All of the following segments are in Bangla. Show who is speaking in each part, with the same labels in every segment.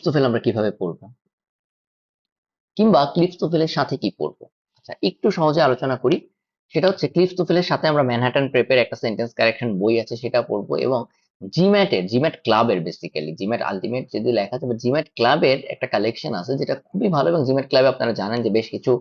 Speaker 1: ক্লিপ্টোফেল আমরা কিভাবে পড়বো কিংবা ক্লিপ্টোফেলের সাথে কি পড়বো। আচ্ছা, একটু সহজে আলোচনা করি। সেটা হচ্ছে ক্লিপ্টোফেলের সাথে আমরা ম্যানহাটন প্রেপের একটা সেন্টেন্স কারেকশন বই আছে সেটা পড়বো, এবং জিম্যাট ক্লাবের, বেসিক্যালি জিম্যাট আলটিমেট যদি লেখা আছে, জিম্যাট ক্লাবের একটা কালেকশন আছে যেটা খুবই ভালো, এবং জিম্যাট ক্লাবে আপনারা জানেন যে বেশ কিছু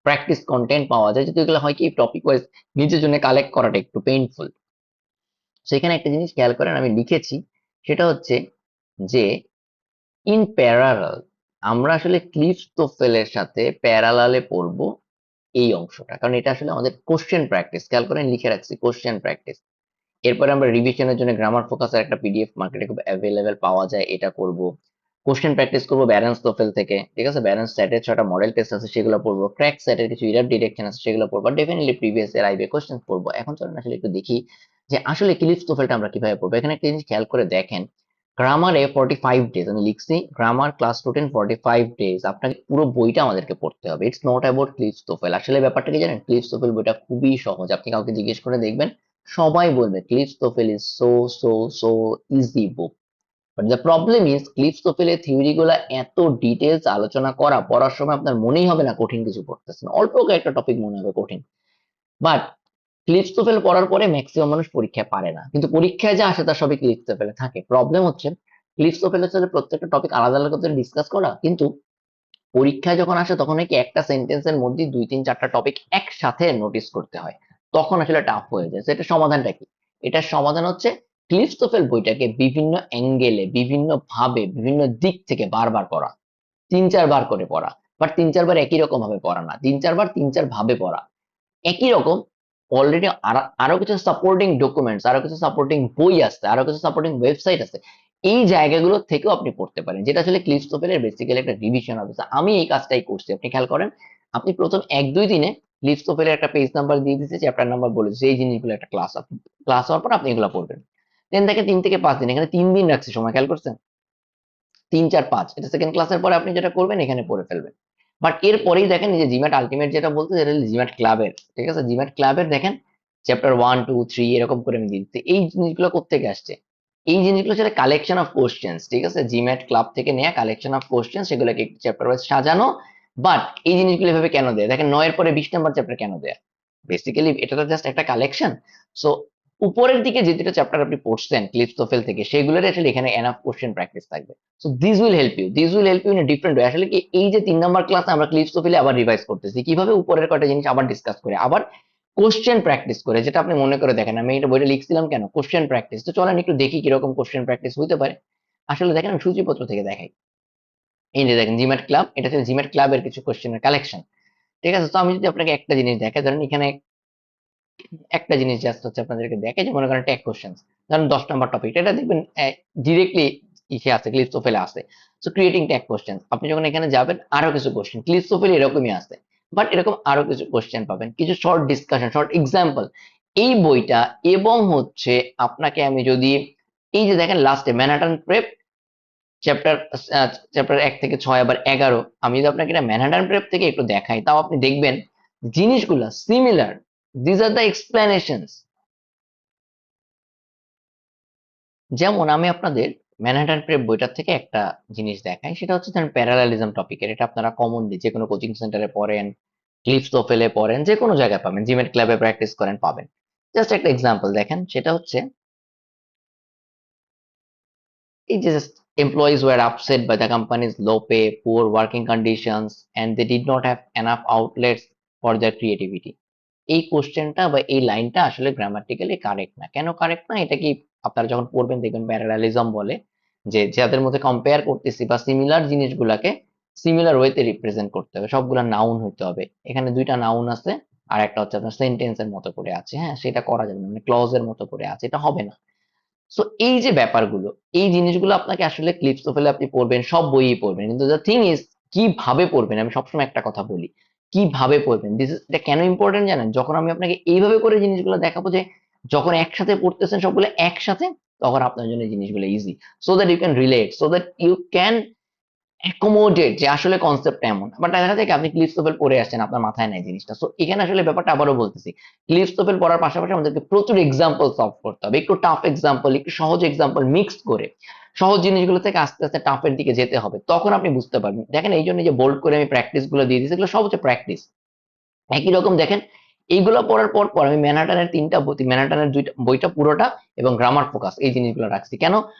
Speaker 1: প্র্যাকটিস কন্টেন্ট পাওয়া যায়, যদি এগুলো হয় কি টপিক ওয়াইজ নিজের জন্য কালেক্ট করাটা একটু পেইনফুল। সেখানে একটা জিনিস খেয়াল করেন, আমি লিখেছি সেটা হচ্ছে যে ইন প্যারালাল, আমরা আসলে ক্লিপ্টোফেলের সাথে প্যারালালে পড়বো এই অংশটা, কারণ এটা আসলে আমাদের কোশ্চেন প্র্যাকটিস। খেয়াল করেন লিখে রাখছি কোশ্চেন প্র্যাকটিস। এরপরে আমরা রিভিশনের জন্য গ্রামার ফোকাসের একটা পিডিএফ মার্কেটে খুব অ্যাভেলেবেল পাওয়া যায়, এটা করব। কোশ্চেন প্র্যাকটিস করবো ব্যালেন্স তোফেল থেকে, ঠিক আছে। ব্যালেন্স সেটের 6টা মডেল টেস্ট আছে সেগুলো পড়বো, ক্র্যাক সেটের কিছু ইরার ডিটেকশন আছে সেগুলো পড়বো, ডেফিনেটলি প্রিভিয়াস এর আইবিএ কোশ্চেন পড়বো। এখন চলুন আসলে একটু দেখি যে আসলে ক্লিপস তোফেলটা আমরা কিভাবে পড়বো। এখানে একটা জিনিস খেয়াল করে দেখেন, গ্রামারে 45 ডেজ আমি লিখছি, গ্রামার ক্লাস রুটিন 45 ডেজ, আপনাকে পুরো বইটা আমাদেরকে পড়তে হবে। It's not about clips TOEFL. আসলে ব্যাপারটা কি জানেন, ক্লিপস তোফেল বইটা খুবই সহজ, আপনি কাউকে জিজ্ঞেস করে দেখবেন সবাই বলবে Cliffs TOEFL is so so so easy book. But the problem is Cliffs তোফেলের থিওরি গুলা এত ডিটেলস আলোচনা করা, পড়ার সময় আপনার মনেই হবে না কঠিন কিছু পড়তেছেন, অল্প কয়েকটা টপিক মনে হবে কঠিন। বাট ক্লিপস তোফেল পড়ার পরে ম্যাক্সিমাম মানুষ পরীক্ষায় পারে না, কিন্তু পরীক্ষায় যা আসে তার সবই ক্লিপস তোফেলে থাকে। প্রবলেম হচ্ছে ক্লিপস তোফেল হচ্ছে যে প্রত্যেকটা টপিক আলাদা আলাদা করে ডিসকাস করা, কিন্তু পরীক্ষায় যখন আসে তখন নাকি একটা সেন্টেন্সের মধ্যে 2 3 4টা টপিক একসাথে নোটিস করতে হয়, তখন আসলে টাফ হয়ে যায়। এটা সমাধানটা কি? এটার সমাধান হচ্ছে ক্লিপটোফেল বইটাকে বিভিন্ন অ্যাঙ্গেলে, বিভিন্ন ভাবে, বিভিন্ন দিক থেকে বারবার পড়া, 3 4 বার করে পড়া। বাট 3 4 বার একই রকম ভাবে পড়া না, 3 4 বার 3 4 ভাবে পড়া। একই রকম অলরেডি আরো কিছু সাপোর্টিং ডকুমেন্টস, আরো কিছু সাপোর্টিং বই আছে, আরো কিছু সাপোর্টিং ওয়েবসাইট আছে, এই জায়গাগুলো থেকেও আপনি পড়তে পারেন, যেটা আসলে ক্লিপটোফেলের বেসিক্যালি একটা রিভিশন হবে। আমি এই কাজটাই করছি, আপনি খেয়াল করেন। আপনি প্রথম 1 2 দিনে ক্লিপটোফেলের একটা পেজ নাম্বার দিয়ে দিচ্ছে, চ্যাপ্টার নাম্বার বলে দিচ্ছে, এই জিনিসগুলো একটা ক্লাস, আপনি ক্লাস হওয়ার পর আপনি এগুলো পড়বেন। দেন দেখে 3 থেকে 5 দিন, এখানে 3 দিন রাখছি সময়, খেয়াল করছেন? 3 4 5, এটা সেকেন্ড ক্লাসের পরে আপনি যেটা করবেন এখানে পড়ে ফেলবেন। বাট এরপরেই দেখেন এই যে জিম্যাট আলটিমেট যেটা বলতে, যেটা জিম্যাট ক্লাবের, ঠিক আছে, জিম্যাট ক্লাবের দেখেন চ্যাপ্টার 1 2 3 এরকম করে আমি দিয়ে দিচ্ছি। এই জিনিসগুলো কোত্থেকে আসছে? এই জিনিসগুলো হচ্ছে কালেকশন অফ কোশ্চেন্স, ঠিক আছে, জিম্যাট ক্লাব থেকে নেওয়া কালেকশন অফ কোশ্চেন্স, সেগুলোকে একটু চ্যাপ্টার ওয়াইজ সাজানো। বাট এই জিনিসগুলো এভাবে কেন দেয় দেখেন, 9 এর পরে 20 নম্বর চ্যাপ্টার কেন দেয়? বেসিক্যালি এটা তো জাস্ট একটা কালেকশন। সো উপরের দিকে যে দুটো চ্যাপ্টার আপনি পড়ছেন ক্লিপটোফেল থেকে, সেগুলোর আসলে এখানে এনাফ কোশ্চেন প্র্যাকটিস থাকবে। So this will help you in a different way. আসলে কি, এই যে 3 নম্বর ক্লাসে আমরা ক্লিপটোফেলে আবার রিভাইজ করতেছি, কিভাবে উপরের কয়টা জিনিস আবার ডিসকাস করে, আবার কোশ্চেন প্র্যাকটিস করে, যেটা আপনি মনে করে দেখেন আমি এটা বইটা লিখছিলাম কেন, কোশ্চেন প্র্যাকটিস। তো চলেন একটু দেখি কিরকম কোশ্চেন প্র্যাকটিস হতে পারে। আসলে দেখেন আমি সূচিপত্র থেকে দেখাই। এই যে দেখেন জিম্যাট ক্লাব, এটা হচ্ছে জিম্যাট ক্লাবের কিছু কোশ্চেনের কালেকশন, ঠিক আছে। তো আমি যদি আপনাকে একটা জিনিস দেখাই, ধরেন এখানে একটা জিনিস জাস্ট হচ্ছে আপনাদেরকে দেখে, যে মনে করেন ট্যাগ কোশ্চেন, ধরেন 10 নম্বর টপিক, এটা দেখবেন ডিরেক্টলি ইসে আছে, ক্লিপটোফেলে আছে। সো ক্রিয়েটিং ট্যাগ কোশ্চেন, আপনি যখন এখানে যাবেন আরো কিছু কোশ্চেন ক্লিপটোফেলে এরকমই আছে, বাট এরকম আরো কিছু কোশ্চেন পাবেন, কিছু শর্ট ডিসকাশন, শর্ট এক্সাম্পল এই বইটা। এবং হচ্ছে আপনাকে আমি যদি এই যে দেখেন লাস্টে ম্যানহাটন প্রেপ চ্যাপ্টার চ্যাপ্টার 1 থেকে 6 আবার 11, আমি যদি আপনাকে এটা ম্যানহাটন প্রেপ থেকে একটু দেখাই, তাও আপনি দেখবেন জিনিসগুলা similar. This are the explanations. যেমন আমি আপনাদের ম্যানহাটন প্রেপ বইটার থেকে একটা জিনিস দেখাই, সেটা হচ্ছে ধরেন প্যারালালিজম টপিকের, এটা আপনারা কমনলি যে কোনো কোচিং সেন্টারে পড়েন, ক্লিপটোফেলে পড়েন, যে কোনো জায়গায় পাবেন, জিমেট ক্লাবে প্র্যাকটিস করেন পাবেন। জাস্ট একটা এক্সাম্পল দেখেন, সেটা হচ্ছে এই যে employees were upset by the company's low pay, poor working conditions, and they did not have enough outlets for their creativity. এই কোশ্চেনটা বা এই লাইনটা আসলে গ্রামাটিক্যালি কারেক্ট না। কেন কারেক্ট না? এটা কি আপনারা যখন পড়বেন দেখবেন প্যারালালিজম বলে, যে যাদের মধ্যে কম্পেয়ার করতেছি বা সিমিলার জিনিসগুলাকে সিমিলার ওয়েতে রিপ্রেজেন্ট করতে হবে, সবগুলা নাউন হইতে হবে। এখানে 2টা নাউন আছে, আর একটা হচ্ছে আপনার সেন্টেন্সের মতো করে আছে, হ্যাঁ, সেটা করা যাবে না, মানে ক্লজের মতো করে আছে, এটা হবে না। সো এই যে ব্যাপারগুলো, এই জিনিসগুলো আপনাকে আসলে ক্লিপটোফেলে আপনি পড়বেন, সব বইই পড়বেন, কিন্তু দ্য থিং ইজ কিভাবে পড়বেন। আমি সবসময় একটা কথা বলি, কিভাবে পড়বেন, এটা কেন ইম্পর্টেন্ট জানেন? যখন আমি আপনাকে এইভাবে করে জিনিসগুলো দেখাবো, যে যখন একসাথে পড়তেছেন সবগুলো একসাথে, তখন আপনার জন্য এই জিনিসগুলো easy, so that you can relate, so that you can accommodate, যে আসলে কনসেপ্টটা এমন। বাট দেখা যায় কি, আপনি ক্লিপটোফেল পড়ে আসছেন, আপনার মাথায় নাই জিনিসটা। সো এখানে আসলে ব্যাপারটা আবারও বলতেছি, ক্লিপটোফেল পড়ার পাশাপাশি আমাদেরকে প্রচুর এক্সাম্পল সলভ করতে হবে, একটু টাফ এক্সাম্পল, একটু সহজ এক্সাম্পল মিক্সড করে। সহজ জিনিসগুলো থেকে আস্তে আস্তে টাফের দিকে যেতে হবে, তখন আপনি বুঝতে পারবেন। দেখেন এই জন্য যে বোল্ড করে আমি প্র্যাকটিস গুলো দিয়ে দিচ্ছি, এগুলো সব হচ্ছে প্র্যাকটিস। একই রকম দেখেন এইগুলো পড়ার পর আমি ম্যানহাটানের তিনটা বই, ম্যানহাটানের দুইটা বইটা পুরোটা এবং গ্রামার ফোকাস এই জিনিসগুলো রাখছি। কেন?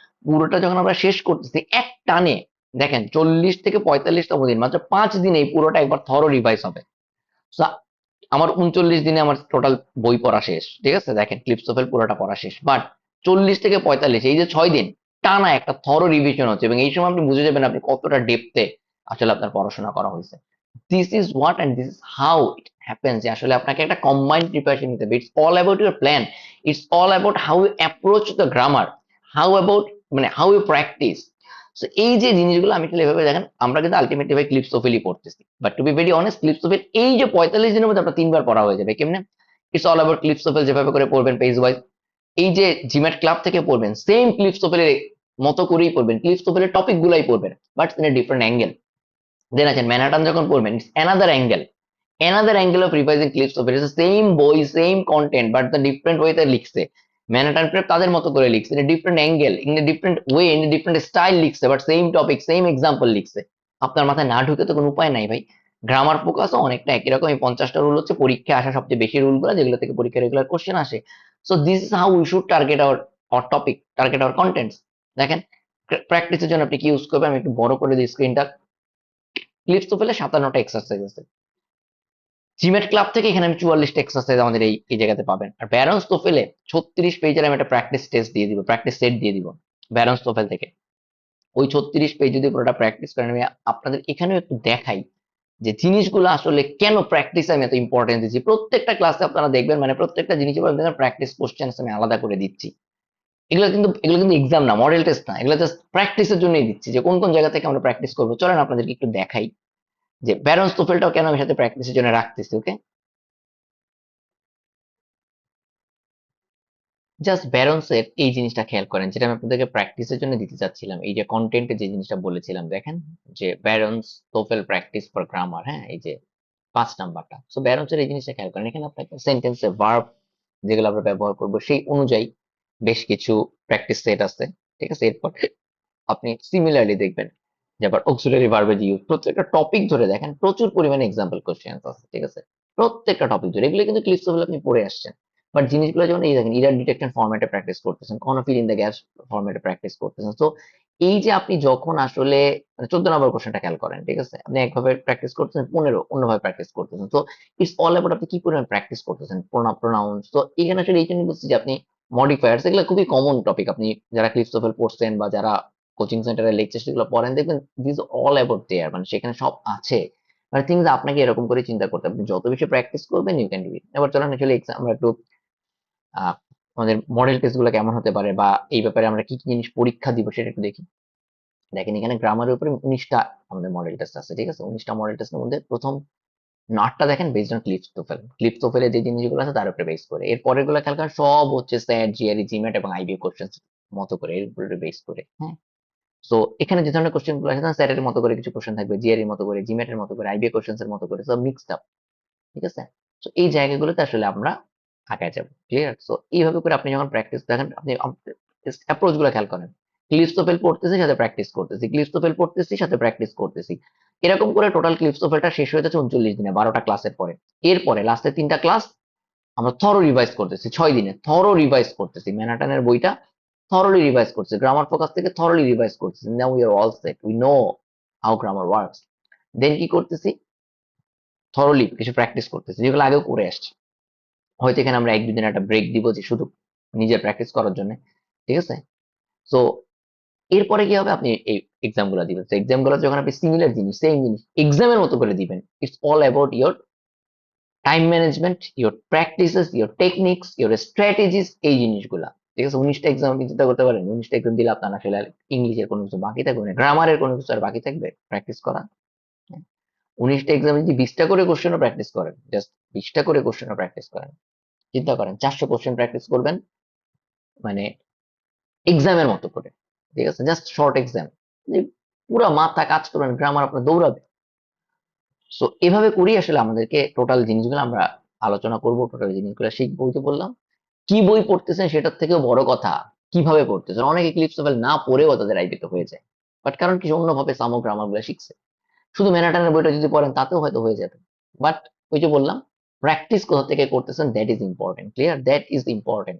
Speaker 1: পুরোটা যখন আমরা শেষ করতেছি এক টানে, দেখেন 40 থেকে 45তম দিন, মাত্র 5 দিনে এই পুরোটা একবার থরো রিভাইজ হবে। So, আমার 39 দিনে আমার টোটাল বই পড়া শেষ, ঠিক আছে? দেখেন ক্লিপসোফেল পুরোটা পড়া শেষ, বাট 40 থেকে 45 এই যে 6 দিন টানা একটা থরো রিভিশন হচ্ছে, এবং এই সময় আপনি বুঝে যাবেন আপনি কতটা ডেপথে আসলে আপনার পড়াশোনা করা হয়েছে। This is what and this is how it happens, যে আসলে আপনাকে একটা কম্বাইন্ড প্রিপারেশন নিতে হবে। It's all about your plan, it's all about how you approach the grammar, how about মানে হাউ ইউ প্র্যাকটিস। সো এই যে জিনিসগুলো আমি আসলে এভাবে দেখেন, আমরা কিন্তু আলটিমেটলি ভাই ক্লিপসোফেলই পড়তেছি, but to be very honest Cliffs TOEFL এই যে 45 দিনের মধ্যে আপনার 3 বার পড়া হয়ে যাবে কেমনে? ইটস অল অ্যাবাউট ক্লিপসোফেল, যেভাবে করে পড়বেন পেজ ওয়াইজ। এই যে জিম্যাট ক্লাব থেকে পড়বেন সেম ক্লিপসোফেলের মতো করেই পড়বেন, ক্লিপসোফেলের টপিক গুলাই পড়বেন, but in a different angle. Then আছেন ম্যানহাটান যখন পড়বেন, it's another angle of revising Cliffs TOEFL. It's same বই same content, but the different ওয়েতে লিখছে। ম্যানহাটান প্রেপ তাদের মতো করে লিখছে, in a different angle, in a different way, in a different style লিখছে, but same topic same example লিখছে। আপনার মাথায় না ঢুকে তো কোনো উপায় নাই ভাই। গ্রামার ফোকাসও অনেকটা একই রকম। এই 50টা রুল হচ্ছে পরীক্ষায় আসা সবচেয়ে বেশি রুলগুলো, যেগুলো থেকে পরীক্ষা রেগুলার কোশ্চেন আসে। So this is how we should target our topic, target our contents. দেখেন প্র্যাকটিসের জন্য আপনি কি ইউজ করবেন, আমি একটু বড় করে দিই স্ক্রিনটা। ক্লিপসোফেলে 57টা এক্সারসাইজ আছে। জিমেট ক্লাব থেকে এখানে আমি 44টা এক্সারসাইজ আমাদের এই জায়গাতে পাবেন। আর ব্যারন্স তোফেলে 36 পেজের আমি একটা প্র্যাকটিস টেস্ট দিয়ে দিব, প্র্যাকটিস সেট দিয়ে দিব ব্যারন্স তোফেল থেকে। ওই 36 পেজ যদি পুরোটা প্র্যাকটিস করেন, আমি আপনাদের এখানেও একটু দেখাই যে জিনিসগুলো আসলে কেন প্র্যাকটিস আমি এত ইম্পর্টেন্স দিচ্ছি। প্রত্যেকটা ক্লাসে আপনারা দেখবেন, মানে প্রত্যেকটা জিনিসের প্র্যাকটিস কোশ্চেন আমি আলাদা করে দিচ্ছি। এগুলো কিন্তু এক্সাম না, মডেল টেস্ট না, এগুলো জাস্ট প্র্যাকটিসের জন্যই দিচ্ছি, যে কোন কোন জায়গা থেকে আমরা প্র্যাকটিস করবো। চলেন আপনাদেরকে একটু দেখাই যে ব্যারন্স তোফেলটাও কেন আমি সাথে প্র্যাকটিসের জন্য রাখতেছি। ওকে, জাস্ট ব্যারন্সের এই জিনিসটা খেয়াল করেন, যেটা আমি আপনাদেরকে প্র্যাকটিসের জন্য দিতে চাচ্ছিলাম। এই যে কন্টেন্টে যে জিনিসটা বলেছিলাম, দেখেন যে barons TOEFL practice for grammar, হ্যাঁ, এই যে 5 নাম্বারটা। সো ব্যারন্সের এই জিনিসটা খেয়াল করেন, এখানে আপনাকে সেন্টেন্সে ভার্ব যেগুলো আমরা ব্যবহার করব সেই অনুযায়ী বেশ কিছু প্র্যাকটিস সেট আছে, ঠিক আছে? এরপর আপনি সিমিলারলি দেখবেন যে আবার অক্সিলারি ভার্বের ইউজ, প্রত্যেকটা টপিক ধরে দেখেন প্রচুর পরিমাণে এক্সাম্পল কোশ্চেন আছে, ঠিক আছে? প্রত্যেকটা টপিক ধরে, এগুলো কিন্তু ক্লিপস আপনি পড়ে আসছেন। বাট জিনিসগুলো যখন এই দেখেন ইরার ডিটেকশন ফরম্যাটে প্র্যাকটিস করতেছেন, কখনো ফিল ইন দ্য গ্যাপস ফরম্যাটে প্র্যাকটিস করতেছেন। তো এই যে আপনি যখন আসলে মানে 14 নম্বর কোশ্চেনটা খেয়াল করেন, ঠিক আছে? আপনি একভাবে প্র্যাকটিস করতেছেন, 15 অন্যভাবে প্র্যাকটিস করতেছেন। তো ইটস অল অ্যাবাউট আপনি কি পরিমাণ প্র্যাকটিস করতেছেন, প্রোনাউন্স। তো এখানে আসলে এই জন্য বলছি যে আপনি মডিফায়ার্স, এগুলো খুবই কমন টপিক। আপনি যারা ক্লিপসোফেল পড়ছেন বা যারা কোচিং সেন্টারে লেকচার সেগুলো পড়েন, দেখবেন দিস অল অ্যাবাউট দেয়ার, মানে সেখানে সব আছে। মানে থিংস আপনাকে এরকম করে চিন্তা করতে হবে, আপনি যত বেশি প্র্যাকটিস করবেন ইউ ক্যান ডু ইট। এবার চলেন আসলে আমরা একটু আহ, আমাদের মডেল টেস্ট গুলো কেমন হতে পারে বা এই ব্যাপারে আমরা কি কি জিনিস পরীক্ষা দিব সেটা একটু দেখি। দেখেন এখানে গ্রামারের উপরে 19টা আমাদের মডেল টেস্ট আছে, ঠিক আছে? 19টা মডেল টেস্টের মধ্যে প্রথম 8টা দেখেন বেসড অন ক্লিপসোফেলে যে জিনিসগুলো আছে তার উপরে বেস করে। এর পরের গুলো খেয়াল করেন সব হচ্ছে স্যাট, জিআরই, জিম্যাট এবং আইবিএ কোশ্চেন মতো করে, এর উপরে বেস করে, হ্যাঁ। সো এখানে যে ধরনের কোশ্চেন গুলো আছে, স্যাটের মতো করে কিছু কোশ্চেন থাকবে, জিআর এর মতো করে, জিম্যাট এর মতো করে, আইবিএ কোশ্চেন্স এর মতো করে, সব মিক্সড আপ, ঠিক আছে? সো এই জায়গাগুলোতে আসলে আমরা আগায় যাবো, ক্লিয়ার? সো এইভাবে করে আপনি যখন প্র্যাকটিস দেখেন, আপনি অ্যাপ্রোচ গুলো খেয়াল করেন। ক্লিপসোফেল পড়তেছি সাথে প্র্যাকটিস করতেছি, ক্লিপসোফেল পড়তেছি সাথে প্র্যাকটিস করতেছি, এরকম করে টোটাল ক্লিপসোফেলটা শেষ হয়ে যাচ্ছে 39 দিনে, 12টা ক্লাসের পরে। এরপরে লাস্টের 3টা ক্লাস আমরা থরো রিভাইজ করতেছি, 6 দিনে থরো রিভাইজ করতেছি, ম্যানহাটানের বইটা থরলি রিভাইজ করতেছি, গ্রামার ফোকাস থেকে থরলি রিভাইজ করতেছি। Now we are all set, we know how grammar works. Then কি করতেছি, থরলি কিছু প্র্যাকটিস করতেছি যেগুলো আগেও করে আসছি। হয়তো এখানে আমরা 1-2 দিন একটা ব্রেক দিব, যে শুধু নিজের প্র্যাকটিস করার জন্য, ঠিক আছে? সো এরপরে কি হবে, আপনি এই এক্সাম গুলো দিবেন। তো এক্সাম গুলো যখন আপনি সিমিলার জিনিস সেম জিনিস এক্সামের মতো করে দিবেন, it's all about your time management, your practices, your techniques, your strategies, এই জিনিসগুলা, ঠিক আছে? 19টা এক্সাম আপনি চিন্তা করতে পারেন, 19টা এক্সাম দিলে আপনার আসলে ইংলিশের কোনো কিছু বাকি থাকবে না, গ্রামারের কোনো কিছু আর বাকি থাকবে প্র্যাকটিস করা? 19টা এক্সামে যদি 20টা করে কোশ্চেনও প্র্যাকটিস করেন, জাস্ট 20টা করে কোশ্চেনও প্র্যাকটিস করেন, চিন্তা করেন 400 কোশ্চেন প্র্যাকটিস করবেন, মানে এক্সামের মতো করে, ঠিক আছে? জাস্ট শর্ট এক্সাম, পুরো মাথা কাজ করবেন, গ্রামার আপনার দৌড়াবে। সো এভাবে করেই আসলে আমাদেরকে টোটাল জিনিসগুলো আমরা আলোচনা করব, টোটাল জিনিসগুলো শিখবো। ওই যে বললাম, কি বই পড়তেছেন সেটার থেকেও বড় কথা কিভাবে পড়তেছে, অনেকে ক্লিপস টোফেল না পড়েও তাদের আইবিতে হয়ে যায়, বাট কারণ কি অন্যভাবে সামো গ্রামার গুলো শিখছে। শুধু ম্যানহাটানের বইটা যদি পড়েন তাতেও হয়তো হয়ে যাবে, বাট ওই যে বললাম প্র্যাকটিস কোথা থেকে করতেছেন, that is important, clear, that is important.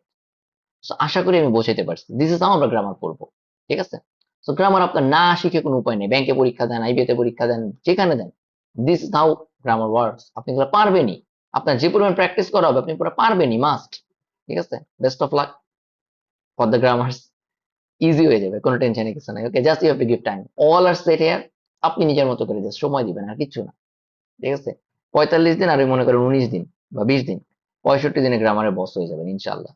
Speaker 1: So আশা করি আমি বোঝাইতে পারছি, দিস ইজ হাউ আমরা গ্রামার পড়বো, ঠিক আছে। সো গ্রামার আপনার না শিখে কোনো উপায় নেই, ব্যাংকে পরীক্ষা দেন, আইবিএতে পরীক্ষা দেন, যেখানে দেন, this is how grammar works, আপনি এগুলো পারবেনই, আপনার যে পরিমাণ প্র্যাকটিস করা হবে আপনি পুরো পারবেনই, মাস্ট, ঠিক আছে। Best of luck for the grammars, easy হয়ে যাবে, কোনো টেনশনের কিছু নাই, okay, just you have to give time, all are set here, আপনি নিজের মতো করে জাস্ট সময় দিবেন আর কিচ্ছু না, ঠিক আছে। 45 দিন আর ওই মনে করেন 19 দিন বা 20 দিন, 65 দিনে গ্রামারের বস হয়ে যাবেন ইনশাল্লাহ।